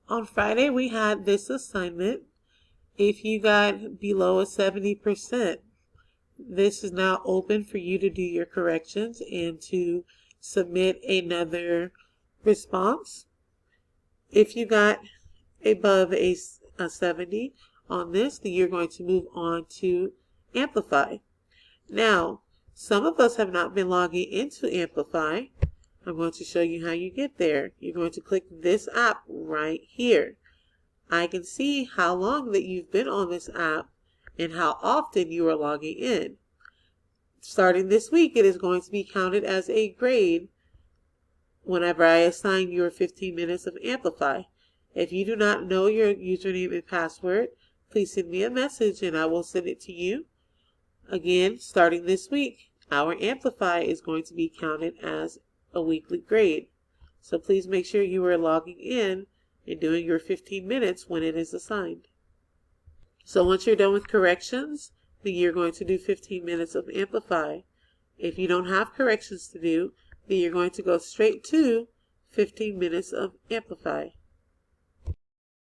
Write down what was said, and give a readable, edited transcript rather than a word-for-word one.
On Friday, we had this assignment. If you got below a 70%, this is now open for you to do your corrections and to submit another response. If you got above a 70 on this, then you're going to move on to Amplify. Now, some of us have not been logging into Amplify. I'm going to show you how you get there. You're going to click this app right here. I can see how long that you've been on this app and how often you are logging in. Starting this week, it is going to be counted as a grade whenever I assign your 15 minutes of Amplify. If you do not know your username and password, please send me a message and I will send it to you. Again, starting this week, our Amplify is going to be counted as a weekly grade. So please make sure you are logging in and doing your 15 minutes when it is assigned. So once you're done with corrections, then you're going to do 15 minutes of Amplify. If you don't have corrections to do, then you're going to go straight to 15 minutes of Amplify.